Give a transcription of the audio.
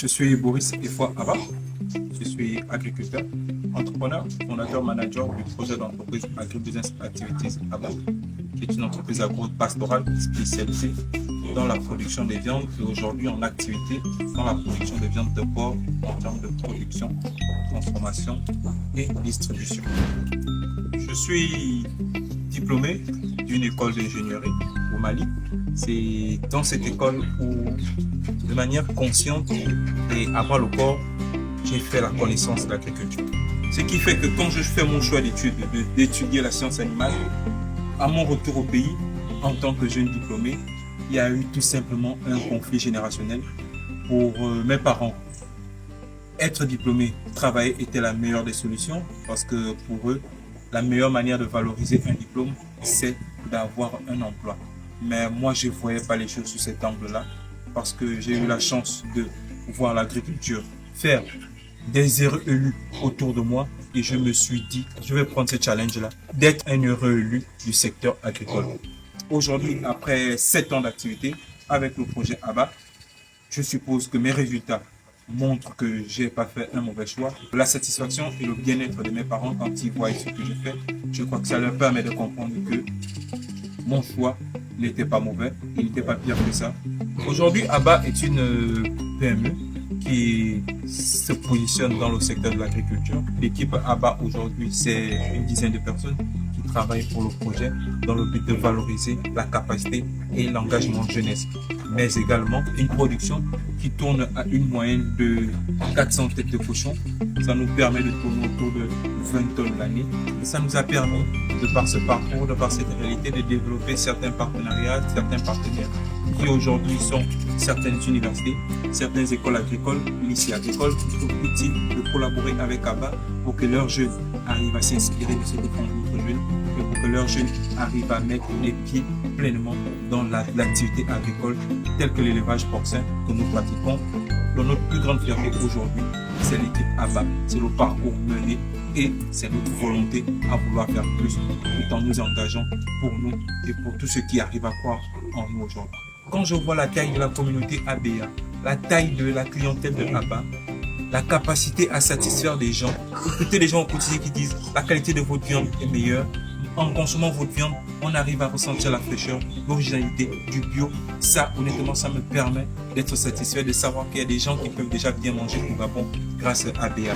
Je suis Boris Efwa Abba, je suis agriculteur, entrepreneur, fondateur, manager du projet d'entreprise Agribusiness Activities Abba, qui est une entreprise agro-pastorale spécialisée dans la production des viandes et aujourd'hui en activité dans la production des viandes de porc en termes de production, transformation et distribution. Je suis diplômé d'une école d'ingénierie au Mali. C'est dans cette école où, de manière consciente et à bras le corps, j'ai fait la connaissance de l'agriculture. Ce qui fait que quand je fais mon choix d'étudier la science animale, à mon retour au pays, en tant que jeune diplômé, il y a eu tout simplement un conflit générationnel pour mes parents. Être diplômé, travailler était la meilleure des solutions parce que pour eux, la meilleure manière de valoriser un diplôme, c'est d'avoir un emploi. Mais moi, je ne voyais pas les choses sous cet angle-là parce que j'ai eu la chance de voir l'agriculture faire des heureux élus autour de moi et je me suis dit, je vais prendre ce challenge-là, d'être un heureux élu du secteur agricole. Aujourd'hui, après 7 ans d'activité avec le projet Abba, je suppose que mes résultats montrent que je n'ai pas fait un mauvais choix. La satisfaction et le bien-être de mes parents quand ils voient ce que je fais, je crois que ça leur permet de comprendre que mon choix n'était pas mauvais, il n'était pas pire que ça. Aujourd'hui, Abba est une PME qui se positionne dans le secteur de l'agriculture. L'équipe Abba aujourd'hui, c'est une dizaine de personnes qui travaillent pour le projet dans le but de valoriser la capacité et l'engagement de jeunesse, mais également une production qui tourne à une moyenne de 400 têtes de cochon. Ça nous permet de tourner autour de 20 tonnes l'année. Ça nous a permis, de par ce parcours, de par cette réalité, de développer certains partenariats, certains partenaires qui aujourd'hui sont certaines universités, certaines écoles agricoles, lycées agricoles, qui trouvent utile de collaborer avec Abba pour que leurs jeunes arrivent à s'inspirer de ce que font d'autres jeunes et pour que leurs jeunes arrivent à mettre les pieds pleinement dans l'activité agricole telle que l'élevage porcin que nous pratiquons. Dans notre plus grande fierté aujourd'hui, c'est l'équipe Abba, c'est le parcours mené et c'est notre volonté à vouloir faire plus tout en nous engageant pour nous et pour tous ceux qui arrivent à croire en nous aujourd'hui. Quand je vois la taille de la communauté ABA, la taille de la clientèle de Abba, la capacité à satisfaire des gens, écouter les gens au quotidien qui disent la qualité de votre viande est meilleure, en consommant votre viande, on arrive à ressentir la fraîcheur, l'originalité du bio. Ça, honnêtement, ça me permet d'être satisfait, de savoir qu'il y a des gens qui peuvent déjà bien manger au Gabon grâce à ABA.